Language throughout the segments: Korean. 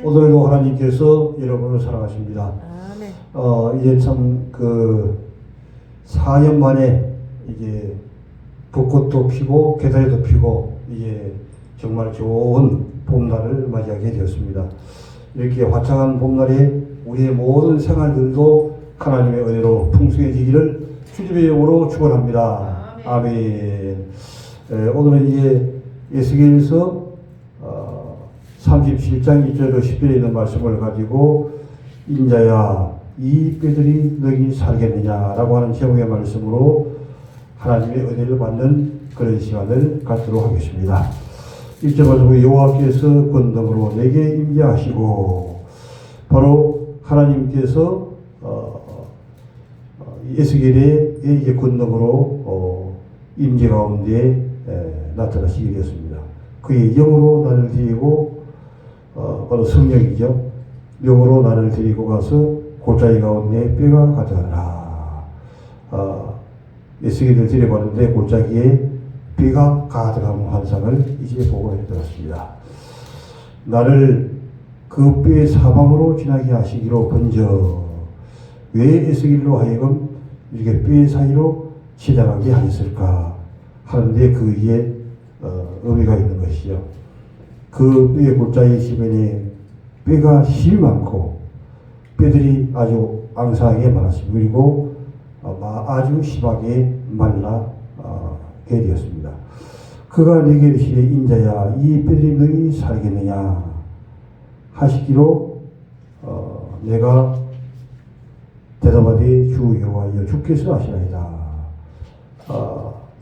오늘도 하나님께서 여러분을 사랑하십니다. 이제 참 4년 만에 이제 벚꽃도 피고 개다리도 피고 이제 정말 좋은 봄날을 맞이하게 되었습니다. 이렇게 화창한 봄날에 우리의 모든 생활들도 하나님의 은혜로 풍성해지기를 주님의 이름으로 축원합니다. 아멘. 오늘은 이제 에스겔서 37장 1절로 10절에 있는 말씀을 가지고 인자야 이 뼈들이 너희 살겠느냐라고 하는 제목의 말씀으로 하나님의 은혜를 받는 그런 시간을 갖도록 하겠습니다. 1절 말씀에 여호와께서 권능으로 내게 임재하시고, 바로 하나님께서 에스겔의 이제 권능으로 임재 가운데 나타나시게 되었습니다. 그의 영으로 나를 데리고 바로 성령이죠. 영으로 나를 데리고 가서 골짜기 가운데 뼈가 가득하더라. 에스겔을 데려가는데 골짜기에 뼈가 가득한 환상을 이제 보고 들었습니다. 나를 그 뼈의 사방으로 지나게 하시기로 번져 왜 에스겔로 하여금 이렇게 뼈의 사이로 지나가게 하였을까 하는데 그 위에 의미가 있는 것이죠. 그 뼈의 골짜기 지면에 뼈가 힘이 많고 뼈들이 아주 앙상하게 많았습니다. 그리고 아주 심하게 말라게 되었습니다. 그가 내게 이르시되 인자야 이 뼈들이 너희 살겠느냐 하시기로 내가 대답하되 주 여호와여 주께서 하시나이다.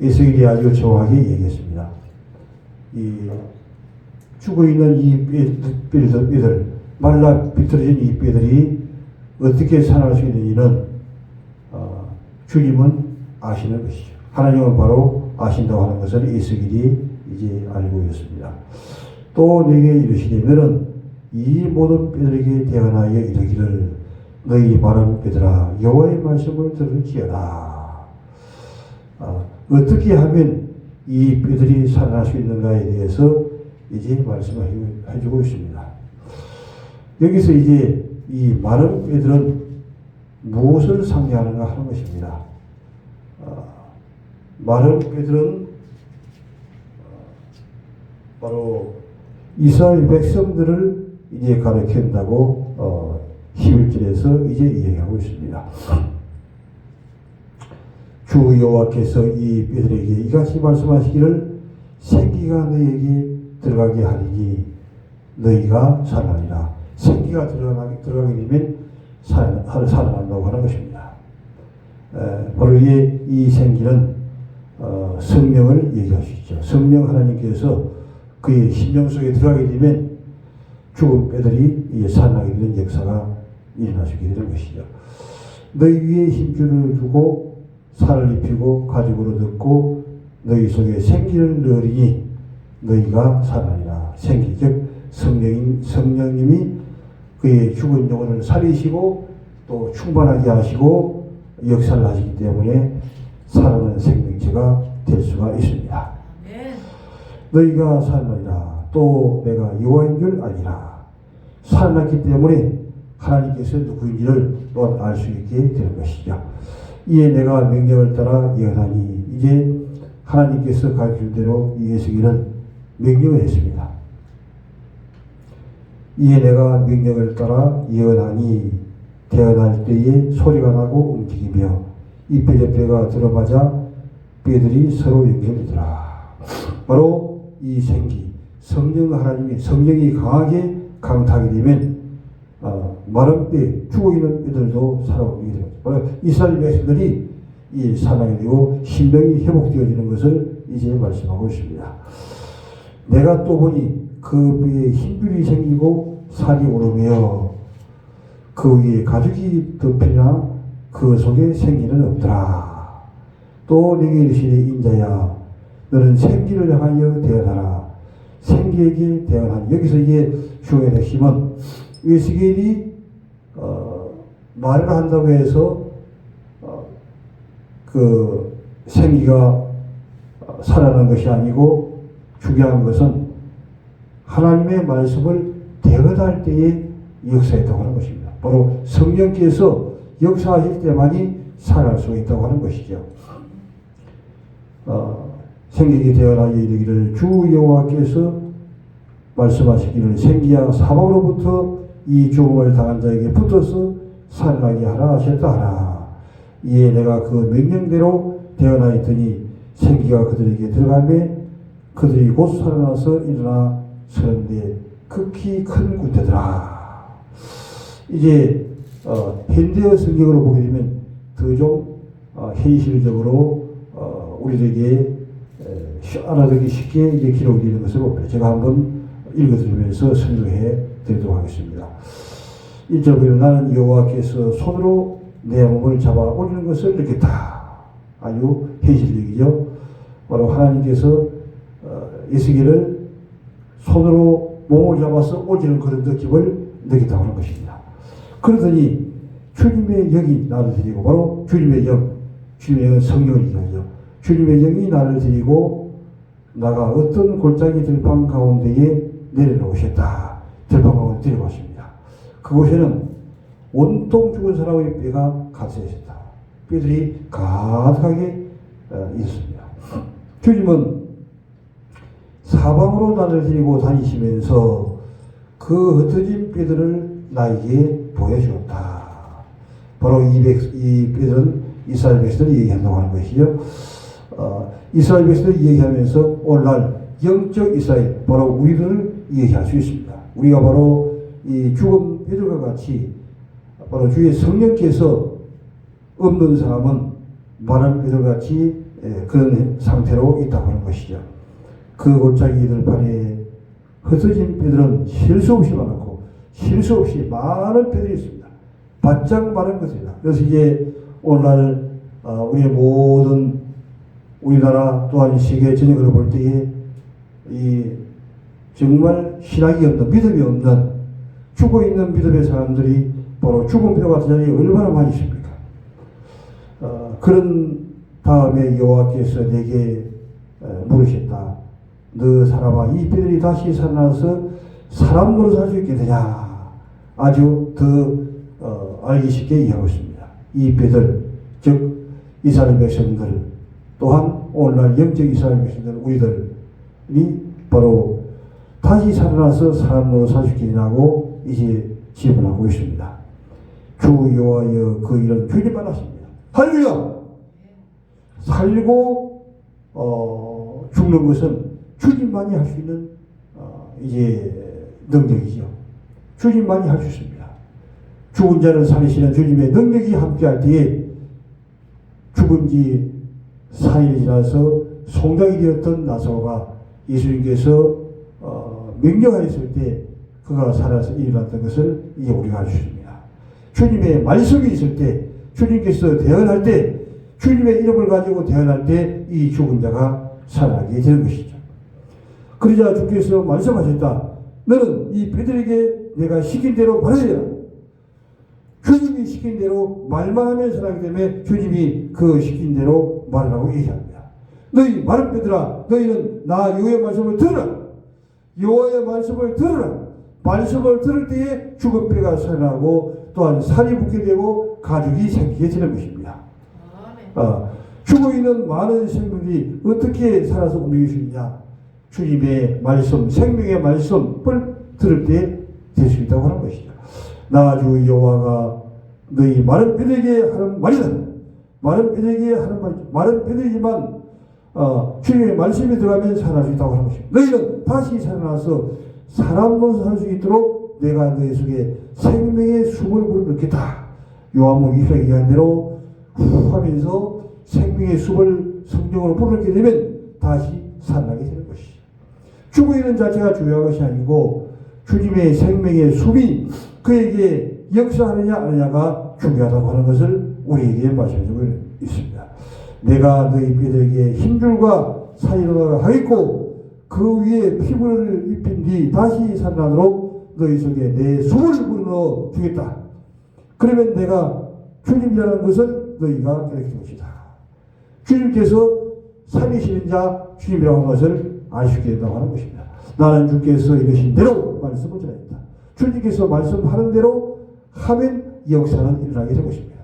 에스겔이 아주 정확하게 얘기했습니다. 이 죽어있는 이 뼈들 말라 비틀어진 이 뼈들이 어떻게 살아날 수 있는지는 주님은 아시는 것이죠. 하나님은 바로 아신다고 하는 것을 에스겔이 이제 알고 있습니다. 또 내게 이르시되 너는 이 모든 뼈들에게 대언하여 이르기를 너희 마른 뼈들아 여호와의 말씀을 들을지어다. 어떻게 하면 이 뼈들이 살아날 수 있는가에 대해서 이제 말씀을 해주고 있습니다. 여기서 이제 이 마른 뼈들은 무엇을 상징하는가 하는 것입니다. 마른 뼈들은 바로 이스라엘 백성들을 이제 가리킨다고 11절에서 이제 이야기하고 있습니다. 주 여호와께서 이 뼈들에게 이같이 말씀하시기를 생기가 너희에게 들어가게 하리니 너희가 살아나리라. 생기가 들어가게 되면 살아난다고 하는 것입니다. 바로 이 생기는 성령을 얘기할 수 있죠. 성령 하나님께서 그의 심령 속에 들어가게 되면 죽은 뼈들이 이제 살아나게 되는 역사가 일어나시게 되는 것이죠. 너희 위에 힘줄을 두고 살을 입히고 가죽으로 덮고 너희 속에 생기를 넣으리니 너희가 살아나리라. 생기 즉 성령님이 그의 죽은 영혼을 살리시고 또 충만하게 하시고 역사를 하시기 때문에 살아나는 생명체가 될 수가 있습니다. 너희가 살아나리라. 또 내가 여호와인 줄 알리라. 살아났기 때문에 하나님께서 누구인지를 또한 알 수 있게 되는 것이죠. 이에 내가 명령을 따라 예언하니 이제 하나님께서 가르칠 대로 이 에스겔은 명령을 했습니다. 이에 내가 명령을 따라 예언하니 태어날 때에 소리가 나고 움직이며 이 뼈에 뼈가 들어맞아 뼈들이 서로 연결되더라. 바로 이 생기 성령이 강하게 강타하게 되면 마른 뼈 죽어있는 뼈들도 살아오게 됩니다. 바로 이스라엘 백성들이 이 살아나게 되고 신명이 회복되어지는 것을 이제 말씀하고 있습니다. 내가 또 보니 그 뼈에 흰줄이 생기고 살이 오르며 그 위에 가죽이 덮이나 그 속에 생기는 없더라. 또 내게 이르시되 인자야 너는 생기를 향하여 대언하라. 생기에게 대언하니 여기서 이제 주어의 핵심은 에스겔이 말을 한다고 해서 그 생기가 살아나는 것이 아니고 중요한 것은 하나님의 말씀을 태어날 때에 역사했다고 하는 것입니다. 바로 성령께서 역사하실 때만이 살아날 수 있다고 하는 것이죠. 생기게 되어라 이르기를 주 여호와께서 말씀하시기를 생기야 사방으로부터 이 죽음을 당한 자에게 붙어서 살아나게 하라 하셨다 하라. 이에 내가 그 명령대로 되어나 있더니 생기가 그들에게 들어가매 그들이 곧 살아나서 일어나 서는데 극히 큰 군대더라. 이제 현대어 성경으로 보게 되면 더 좀 현실적으로 우리에게 알아듣기 쉽게 이제 기록이 되는 것을 봅니다. 제가 한번 읽어드리면서 설명해 드리도록 하겠습니다. 1절 보면 나는 여호와께서 손으로 내 몸을 잡아 올리는 것을 느꼈다. 아주 현실적이죠. 바로 하나님께서 에스겔을 손으로 몸을 잡아서 올리는 그런 느낌을 느꼈다고 하는 것입니다. 그러더니 주님의 영이 나를 데리고 바로 주님의 영은 성령을 얘기하죠. 주님의 영이 나를 데리고 나가 어떤 골짜기 들판 가운데에 내려놓으셨다. 들판 가운데 데려왔습니다. 그곳에는 온통 죽은 사람의 뼈가 갇혀 있었다. 뼈들이 가득하게 있었습니다. 주님은 사방으로 나를 데리고 다니시면서 그 흩어진 뼈들을 나에게 보여주었다. 바로 이 뼈들은 이스라엘 백성들이 얘기한다고 하는 것이죠. 이스라엘 백성들이 얘기하면서 오늘날 영적 이스라엘, 바로 우리들을 얘기할 수 있습니다. 우리가 바로 이 죽은 뼈들과 같이 바로 주의 성령께서 없는 사람은 마른 뼈들같이 그런 상태로 있다고 하는 것이죠. 그 골짜기들 판에 흩어진 뼈들은 쉴 수 없이 많고 쉴 수 없이 많은 뼈들이 있습니다. 바짝 마른 것입니다. 그래서 이제 오늘날 우리의 모든 우리나라 또한 세계 전역을 볼 때에 이 정말 신학이 없는 믿음이 없는 죽어 있는 믿음의 사람들이 바로 죽은 뼈 같은 자리에 얼마나 많이 있습니까? 그런 다음에 여호와께서 내게 물으셨다. 너 사람아 이 뼈들이 다시 살아나서 사람 노릇할 수 있게 되냐. 아주 더 알기 쉽게 이해하고 있습니다. 이 뼈들 즉 이스라엘 백성들 또한 오늘날 영적 이스라엘 백성들 우리들이 바로 다시 살아나서 사람 노릇할 수 있게 되냐고 이제 질문하고 있습니다. 주 여호와여 그 일은 주님만 하십니다. 할렐루야. 살고 죽는 것은 주님만이 할 수 있는 이제 능력이죠. 주님만이 할 수 있습니다. 죽은 자를 살리시는 주님의 능력이 함께할 때에 죽은 지 4일이 지나서 송장이 되었던 나사로가 예수님께서 명령하였을 때 그가 살아서 일어났던 것을 이제 우리가 알 수 있습니다. 주님의 말씀이 있을 때 주님께서 대언할 때 주님의 이름을 가지고 대언할 때 이 죽은 자가 살아나게 되는 것이죠. 그러자 주께서 말씀하셨다. 너는 이 뼈들에게 내가 시킨 대로 말해야 주님이 시킨 대로 말만 하면 살아나기 때문에 주님이 그 시킨 대로 말하라고 얘기합니다. 너희 마른 뼈들아 너희는 나 여호와의 말씀을 들으라. 여호와의 말씀을 들으라. 말씀을 들을 때에 죽은 뼈가 살아나고 또한 살이 붙게 되고 가죽이 생기게 되는 것입니다. 죽어있는 많은 생물이 어떻게 살아서 움직일 수 있냐. 주님의 말씀, 생명의 말씀을 들을 때 될 수 있다고 하는 것이죠. 나 주 여호와가 너희 마른 뼈들에게 하는 말이다. 마른 뼈들에게 하는 말이죠. 마른 뼈들이지만 주님의 말씀이 들어가면 살아날 수 있다고 하는 것입니다. 너희는 다시 살아나서 사람 노릇을 할 수 있도록 내가 너희 속에 생명의 숨을 불어넣겠다. 요한복음 20장에 얘기한 대로 후 하면서 생명의 숲을 성령으로 불어넣게 되면 다시 살아나게 되는 것이죠. 죽어있는 자체가 중요한 것이 아니고 주님의 생명의 숲이 그에게 역사하느냐 안 하느냐가 중요하다고 하는 것을 우리에게 말씀해주고 있습니다. 내가 너희 뼈들에게 힘줄과 사이로가 하겠고 그 위에 피부를 입힌 뒤 다시 살아나도록 너희 속에 내 숲을 불어넣어 주겠다. 그러면 내가 주님이라는 것을 너희가 깨닫게 것이다. 주님께서 살리시는 자 주님이라고 하는 것을 알 수 있게 된다고 하는 것입니다. 나는 주께서 이르신 대로 말씀을 전했다. 주님께서 말씀하는 대로 하면 역사는 일어나게 될 것입니다.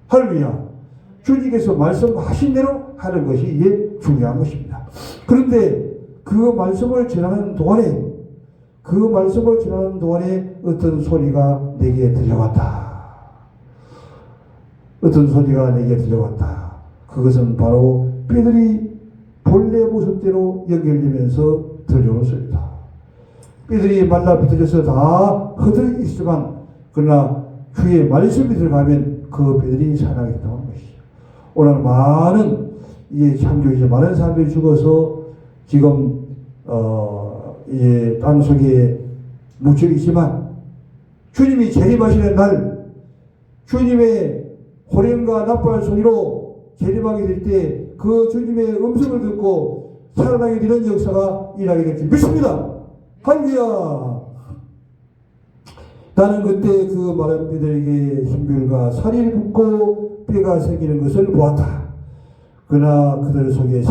할렐루야. 주님께서 말씀하신 대로 하는 것이 이게 중요한 것입니다. 그런데 그 말씀을 전하는 동안에 어떤 소리가 내게 들려왔다. 어떤 소리가 내게 들려왔다. 그것은 바로 뼈들이 본래 모습대로 연결되면서 들려오는 소리다. 뼈들이 말라 비틀려서 다 허들이 있지만 그러나 주의 말씀이 들어가면 그 뼈들이 살아나게 된다는 것이죠. 오늘 많은 이제 창조주에 많은 사람들이 죽어서 지금 이제 땅 속에 묻혀 있지만 주님이 재림하시는 날 주님의 호령과 나팔 소리로 재림하게 될 때 그 주님의 음성을 듣고 살아나게 되는 역사가 일어나게 될 줄 믿습니다. 할렐루야. 나는 그때 그 마른 뼈들에게 흰별과 살이 붙고 뼈가 생기는 것을 보았다. 그러나 그들 속에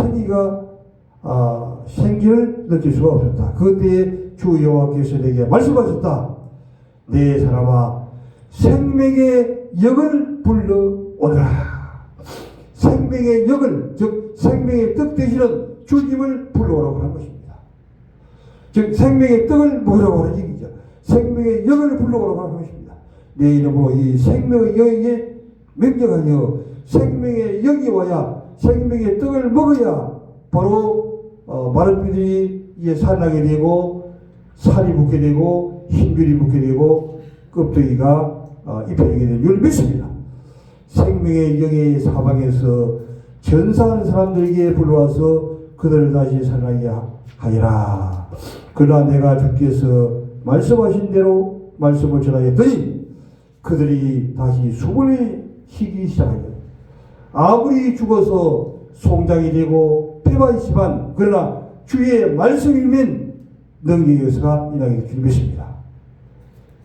생기를 느낄 수가 없었다. 그때 주 여호와께서 내게 말씀하셨다. 내 사람아, 생명의 영을 불러오너라. 생명의 영을, 즉 생명의 떡 되시는 주님을 불러오라고 하는 것입니다. 즉 생명의 떡을 먹으라고 하는 얘기죠. 생명의 영을 불러오라고 하는 것입니다. 내 이름으로 이 생명의 영에게 명령하여 생명의 영이 와야 생명의 떡을 먹어야 바로 마른 뼈들이 이제 살아나게 되고 살이 붙게 되고 흰줄이 붙게 되고 껍데기가 입혀지게 되는 줄 믿습니다. 생명의 영의 사방에서 전사하는 사람들에게 불러와서 그들을 다시 살아나게 하리라. 그러나 내가 주께서 말씀하신 대로 말씀을 전하였더니 그들이 다시 숨을 쉬기 시작하여 아무리 죽어서 송장이 되고 뼈가 있지만 그러나 주의 말씀이면 능력의 역사가 일어나게 될 줄 믿습니다.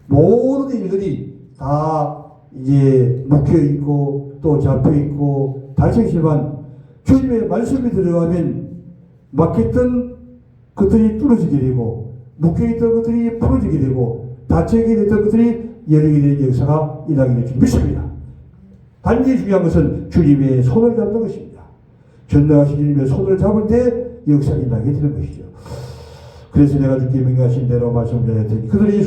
모든 일들이 다 이제 묶여있고 또 잡혀있고 닫혀있지만 주님의 말씀이 들어가면 막혔던 것들이 뚫어지게 되고 묶여있던 것들이 풀어지게 되고 닫혀있게 됐던 것들이 열리게 되는 역사가 일어나게 될 줄 믿습니다. 단지 중요한 것은 주님의 손을 잡는 것입니다. 전능하신 주님의 손을 잡을 때 역사가 일어나게 되는 것이죠. 그래서 내가 주께 명령하신 대로 말씀을 전했더니 그들이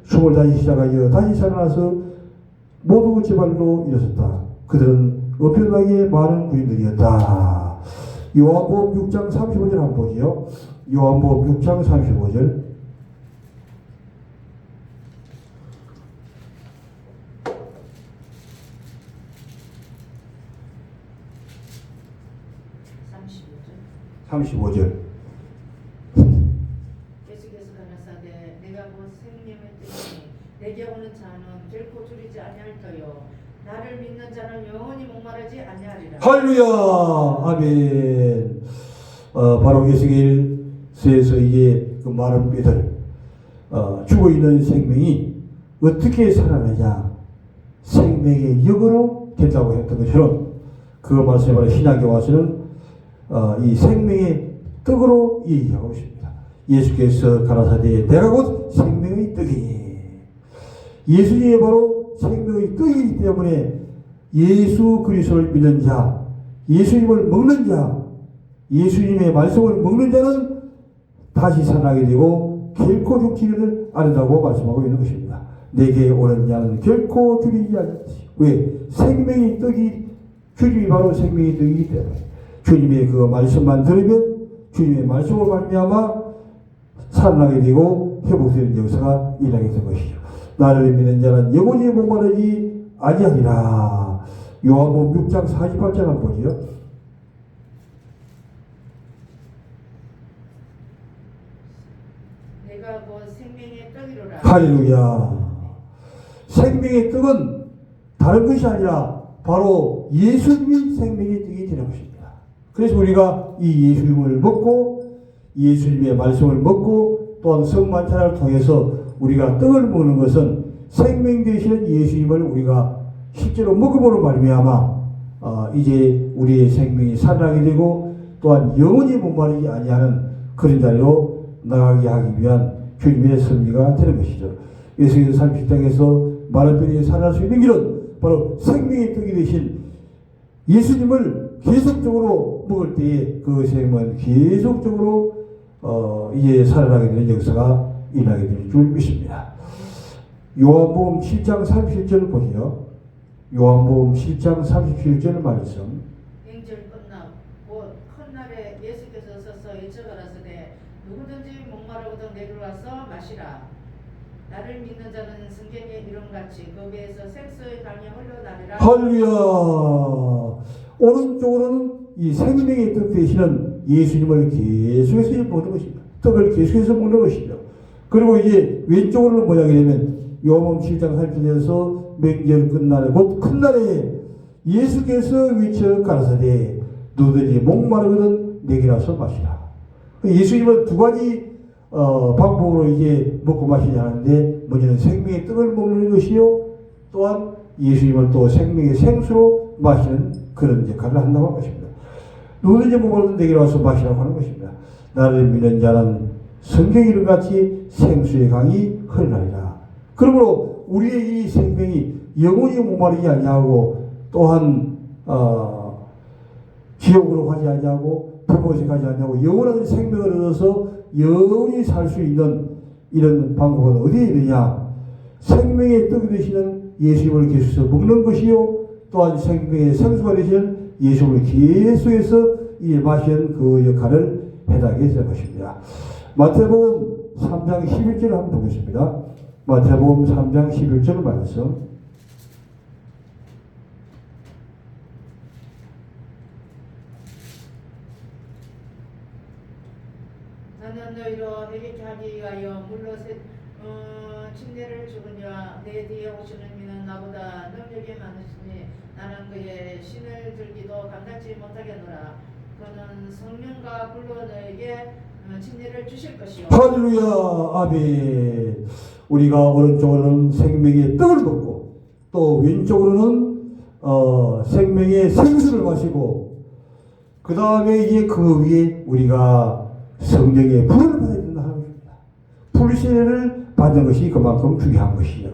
숨을 다시 시작하여 다시 살아나서 모두 제발로 일어섰다. 그들은 엄청나게 많은 부인들이었다. 요한복음 6장 35절 한번 보지요. 요한복음 6장 35절. 예수께서 가라사대 내가 곧 생명의 떡이니 내게 오는 자는 결코 줄이지 아니할터요 나를 믿는 자는 영원히 목마르지 아니하리라. 할렐루야. 아멘. 바로 예수께서 이제 그 마른 뼈들 죽어있는 생명이 어떻게 살아나냐 생명의 영으로 된다고 했던 것처럼 그 말씀에 바로 신약에 와서는 이 생명의 떡으로 얘기하고 있습니다. 예수께서 가라사대 내가 곧 생명의 떡이니 예수님이 바로 생명의 떡이기 때문에 예수 그리스도를 믿는 자, 예수님을 먹는 자, 예수님의 말씀을 먹는 자는 다시 살아나게 되고 결코 죽지를 않는다고 말씀하고 있는 것입니다. 내게 오는 자는 결코 죽이지 않지. 왜? 생명의 떡이 주님이 바로 생명의 떡이기 때문에 주님의 그 말씀만 들으면 주님의 말씀을 말미암아 살아나게 되고 회복되는 역사가 일어나게 된 것이죠. 나를 믿는 자는 영원히 목마르지 아니하리라. 요한복음 6장 48절 한번 보지요. 내가 곧 생명의 떡이로라. 할렐루야. 생명의 떡은 다른 것이 아니라 바로 예수님이 생명의 떡이 되는 것입니다. 그래서 우리가 이 예수님을 먹고 예수님의 말씀을 먹고 또한 성만찬을 통해서 우리가 떡을 먹는 것은 생명 되시는 예수님을 우리가 실제로 먹음으로 말미암아 이제 우리의 생명이 살아나게 되고 또한 영원히 목마르지 아니하는 그런 자리로 나가게 하기 위한 주님의 섭리가 되는 것이죠. 예수께서 30장에서 마른 뼈들이 살아날 수 있는 길은 바로 생명의 떡이 되신 예수님을 계속적으로 먹을 때에 그 생명은 계속적으로 이제 살아나게 되는 역사가 일어나게 될 줄 믿습니다. 요한복음 7장 37절 보시죠. 요한복음 7장 37절 말씀. 행절 끝나 곧 첫날에 예수께서 서서 일쳐 가라사대 누구든지 목마르거든 내게로 와서 마시라. 나를 믿는 자는 성경의 이름같이 그 배에서 생수의 강이 흘러나리라. 할렐루야. 오른쪽으로는 이 생명의 떡 되시는 예수님을 계속해서 먹는 것입니다. 떡을 계속해서 먹는 것이죠. 그리고 이제 왼쪽으로는 뭐냐게 되면 요한복음 7장 30절에서 맹절 끝날에 곧 큰 날에 예수께서 외쳐 가라사대 누구든지 목마르거든 내게 와서 마시라. 예수님은 두 가지 방법으로 이제 먹고 마시지 하는데 먼저는 생명의 떡을 먹는 것이요 또한 예수님을 또 생명의 생수로 마시는 그런 역할을 한다고 하는 것입니다. 누구든지 목마르거든 내게 와서 마시라고 하는 것입니다. 나를 믿는 자는 성경 이름같이 생수의 강이 흘러나리라. 그러므로 우리의 이 생명이 영원히 목마르지 아니하고 또한 지옥으로 가지 아니하고 불못에 가지 아니하고 영원한 생명을 얻어서 영원히 살 수 있는 이런 방법은 어디에 있느냐? 생명의 떡이 되시는 예수님을 계속해서 먹는 것이요 또한 생명의 생수가 되시는 예수님을 계속해서 마시는 그 역할을 해당하게 될 것입니다. 마태복음 3장 11절을 한번 보겠습니다. 마태복음 3장 11절 말씀. 나는 너희로 회개케 하기 위하여 물로 침례를 주거니와 내 뒤에 오시는 이는 나보다 능력이 많으시니 나는 그의 신을 들기도 감당치 못하겠노라. 그는 성령과 불로 너에게 침례를 주실 것이요. 할렐루야. 아멘. 우리가 오른쪽으로는 생명의 떡을 먹고 또 왼쪽으로는 생명의 생수를 마시고 그 다음에 이제 그 위에 우리가 성령의 불을 받아야 된다 하는 것입니다. 불세례를 받는 것이 그만큼 중요한 것이죠.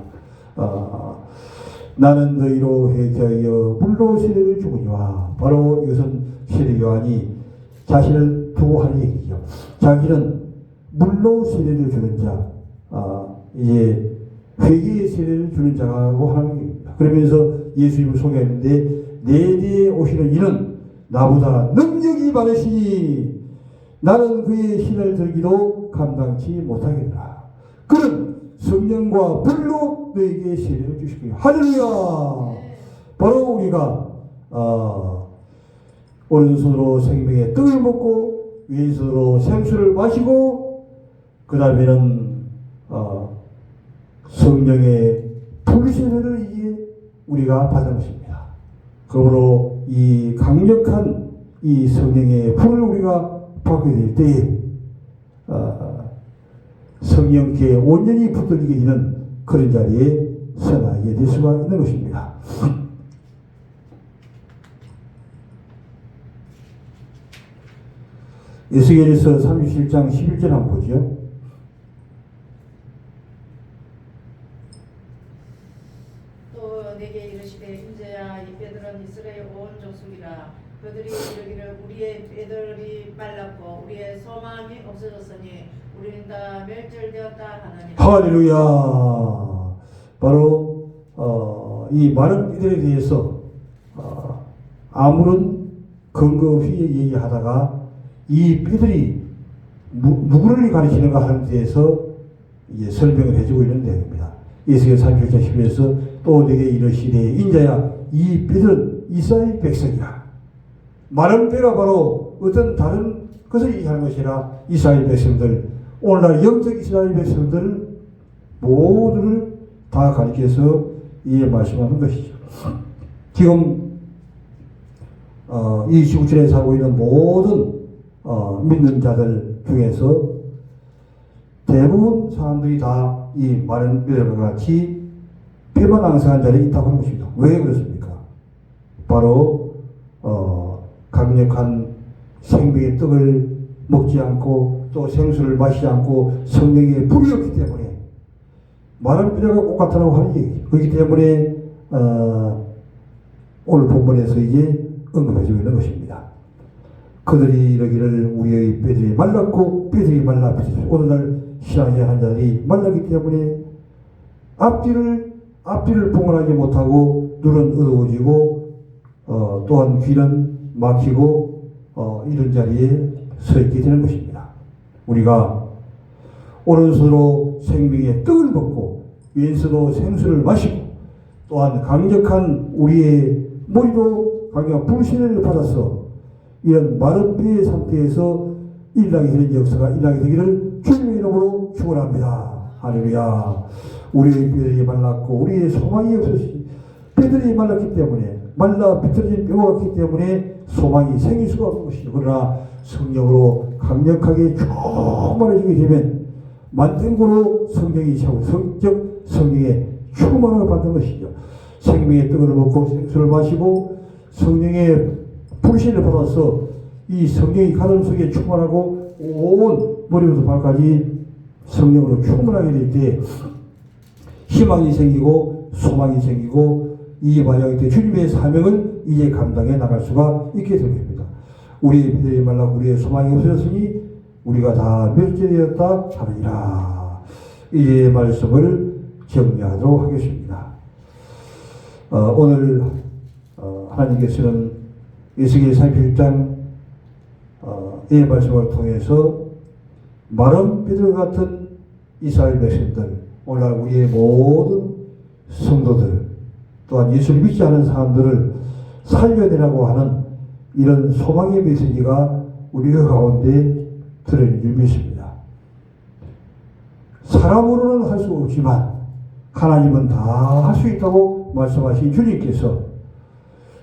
나는 너희로 회개하여 물로 세례를 주거니와 바로 이것은 세례요한이 자신을 두고 하는 얘기죠. 자기는 물로 세례를 주는 자, 이제 회개의 세례를 주는 자라고 하는 얘기입니다. 그러면서 예수님을 소개하는데 내 뒤에 오시는 이는 나보다 능력이 많으시니 나는 그의 신을 들기도 감당치 못하겠다. 그는 성령과 불로 너에게 세례를 주실 거예요. 할렐루야. 바로 우리가 오른손으로 생명의 떡을 먹고 왼손으로 생수를 마시고 그 다음에는 성령의 불세례를 이제 우리가 받은 것입니다. 그러므로 이 강력한 이 성령의 불을 우리가 받게 될 때에 성령께 온전히 붙들리게 되는 그런 자리에 서나게 될 수가 있는 것입니다. 에스겔에서 37장 11절 한번 보죠. 또 내게 이르시되 인자야 이 뼈들은 이스라엘 온 족속이라. 그들이 이르기를 우리의 뼈들이 말랐고 우리의 소망이 없어졌으니 우리는 다 멸절되었다 하나니. 할렐루야. 바로 이 마른 뼈들에 대해서 아무런 근거 없이 얘기하다가 이 뼈들이 누구를 가리키는가 하는 데에서 이제 설명을 해주고 있는 내용입니다. 예수께서 37장 10절에서 또 내게 이르시되 인자야 이 뼈들은 이스라엘 백성이라. 마른 뼈가 바로 어떤 다른 것을 얘기하는 것이라 이스라엘 백성들, 오늘날 영적 이스라엘 백성들 모두를 다 가리켜서 이 말씀하는 것이죠. 지금 이 지구촌에 살고 있는 모든 믿는 자들 중에서 대부분 사람들이 다 이 마른 뼈들과 같이 폐만왕성한 자리에 있다고 하는 것입니다. 왜 그렇습니까? 바로 강력한 생명의 떡을 먹지 않고 또 생수를 마시지 않고 성령의 불이 없기 때문에 마른 뼈가 똑같다고 하는 얘기죠. 그렇기 때문에 오늘 본문에서 이제 언급해주고 있는 것입니다. 그들이 이러기를 우리의 뼈들이 말랐고 뼈들이 말라 비치죠. 오늘날 신앙의 한 자들이 말랐기 때문에 앞뒤를 봉헌하지 못하고 눈은 어두워지고 또한 귀는 막히고 이런 자리에 서 있게 되는 것입니다. 우리가 오른손으로 생명의 떡을 먹고 왼손으로 생수를 마시고 또한 강력한 우리의 머리로 강력한 불신을 받아서 이런 마른 뼈의 상태에서 일어나게 되는 역사가 일어나게 되기를 주님의 이름으로 축원합니다. 할렐루야. 우리의 뼈들이 말랐고 우리의 소망이 없으시 뼈들이 말랐기 때문에 말라 비틀어진 뼈가 없기 때문에 소망이 생길 수가 없는 것이죠. 그러나 성령으로 강력하게 충만해지게 되면 만탱고로 성령이 차고 성령의 충만을 받는 것이죠. 생명의 떡을 먹고 생수를 마시고 성령의 불신을 받아서 이 성령이 가슴 속에 충만하고 온 머리부터 발까지 성령으로 충만하게 될 때 희망이 생기고 소망이 생기고 이 과정일 때 주님의 사명을 이제 감당해 나갈 수가 있게 됩니다. 우리의 뼈들이 말라고 우리의 소망이 없어졌으니 우리가 다 멸절되었다 하느니라. 이 말씀을 정리하도록 하겠습니다. 오늘 하나님께서는 에스겔 31장 이 말씀을 통해서 마른 뼈들 같은 이스라엘 백성들, 오늘날 우리의 모든 성도들, 또한 예수를 믿지 않은 사람들을 살려내라고 하는 이런 소망의 메시지가 우리 가운데 들어있는 줄 믿습니다. 사람으로는 할 수 없지만 하나님은 다 할 수 있다고 말씀하신 주님께서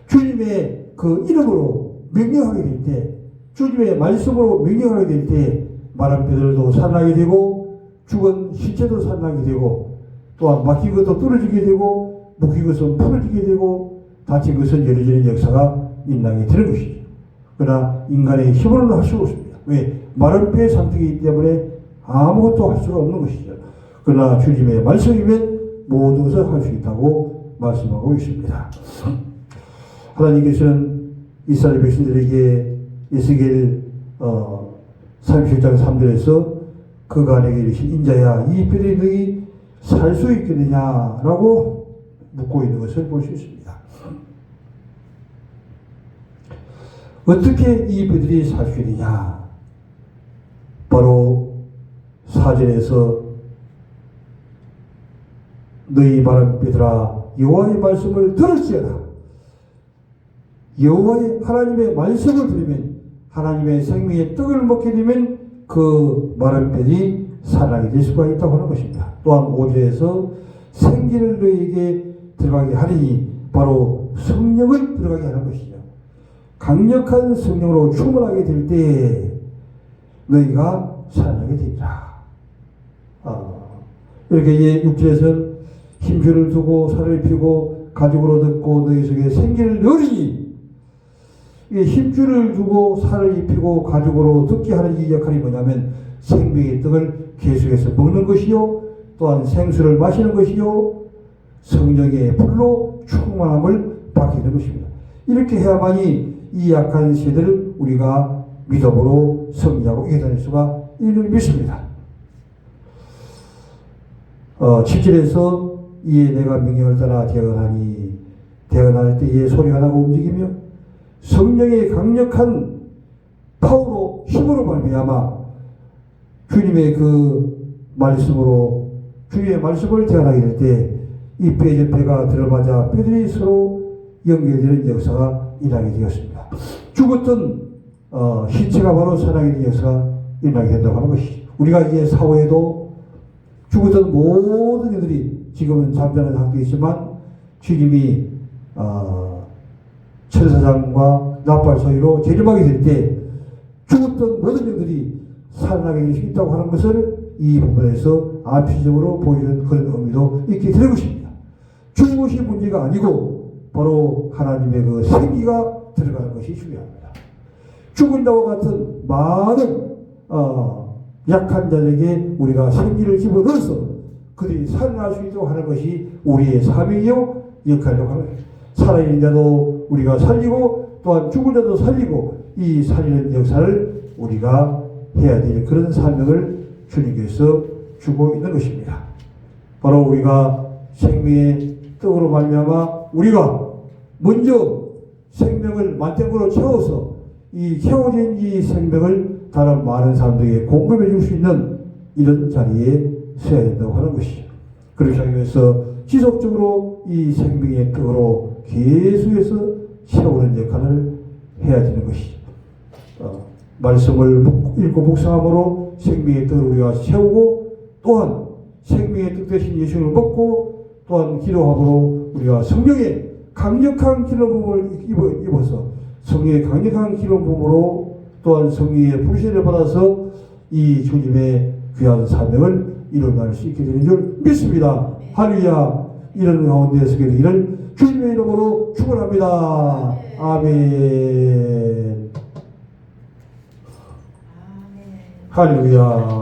주님의 그 이름으로 명령하게 될 때, 주님의 말씀으로 명령하게 될 때 마른 뼈들도 살아나게 되고 죽은 시체도 살아나게 되고 또한 막힌 것도 뚫어지게 되고 묶인 것은 풀어지게 되고 다친 것은 열어지는 역사가 일어나게 되는 것이죠. 그러나 인간의 힘으로는 할 수 없습니다. 왜? 마른 뼈의 상태이기 때문에 아무것도 할 수가 없는 것이죠. 그러나 주님의 말씀이면 모든 것을 할 수 있다고 말씀하고 있습니다. 하나님께서는 이스라엘 백성들에게 에스겔 37장 3절에서 그가 내게 이르신 인자야 이 뼈들이 너희 살 수 있겠느냐라고 묻고 있는 것을 볼 수 있습니다. 어떻게 이 뼈들이 살 수 있느냐? 바로 4절에서 너희 마른 뼈들아 여호와의 말씀을 들을지어다. 여호와의 하나님의 말씀을 들으면 하나님의 생명의 떡을 먹게 되면 그 마른 뼈들이 살아나게 될 수가 있다고 하는 것입니다. 또한 5절에서 생기를 너희에게 들어가게 하리니 바로 성령을 들어가게 하는 것이죠. 강력한 성령으로 충만하게 될 때 너희가 살아나게 되리라. 이렇게 6절에서는 힘줄을 두고 살을 피고 가죽으로 덮고 너희 속에 생기를 넣으리니 힘줄을 두고 살을 입히고 가죽으로 덮게 하는 이 역할이 뭐냐면 생명의 떡을 계속해서 먹는 것이요 또한 생수를 마시는 것이요 성령의 불로 충만함을 받게 되는 것입니다. 이렇게 해야만이 이 약한 세대를 우리가 믿음으로 승리하고 이겨낼 수가 있는 믿습니다. 7절에서 이에 내가 명령을 따라 대언하니 대언할 때에 소리가 나고 움직이며 성령의 강력한 파워로 힘으로 말미암아 주님의 그 말씀으로 주님의 말씀을 대언하게 될 때 이 뼈에 뼈가 들어맞아 뼈들이 서로 연결되는 역사가 일어나게 되었습니다. 죽었던 시체가 바로 살아나게 된 역사가 일어나게 된다고 하는 것이죠. 우리가 이제 사후에도 죽었던 모든 이들이 지금은 잠자는 상태에 있지만 주님이 천사장과 나팔 소리로 재림하게 될 때 죽었던 모든 이들이 살아나게 될 수 있다고 하는 것을 이 부분에서 암시적으로 보여주는 그런 의미도 있게 되는 것입니다. 죽은 것이 문제가 아니고 바로 하나님의 그 생기가 들어가는 것이 중요합니다. 죽은 자와 같은 많은 약한 자에게 우리가 생기를 집어넣어서 그들이 살아날 수 있도록 하는 것이 우리의 사명이요 역할이라고 하는 거예요. 살아있는 자도 우리가 살리고 또한 죽은 자도 살리고 이 살리는 역사를 우리가 해야 될 그런 사명을 주님께서 주고 있는 것입니다. 바로 우리가 생명의 떡으로 말미암아 우리가 먼저 생명을 만땅으로 채워서 이 채워진 이 생명을 다른 많은 사람들에게 공급해 줄 수 있는 이런 자리에 서야 된다고 하는 것이죠. 그렇게 하기 위해서 지속적으로 이 생명의 떡으로 계속해서 채우는 역할을 해야 되는 것이죠. 말씀을 읽고 묵상함으로 생명의 떡을 우리가 채우고 또한 생명의 떡 대신 예수를 먹고 또한 기도함으로 우리가 성령의 강력한 기름부음을 입어서 성령의 강력한 기름부음으로 또한 성령의 불신을 받아서 이 주님의 귀한 사명을 이뤄낼 수 있게 되는 줄 믿습니다. 할렐루야. 이런 가운데 서게 되기를 주님의 이름으로 축원합니다. 아멘. 할렐루야.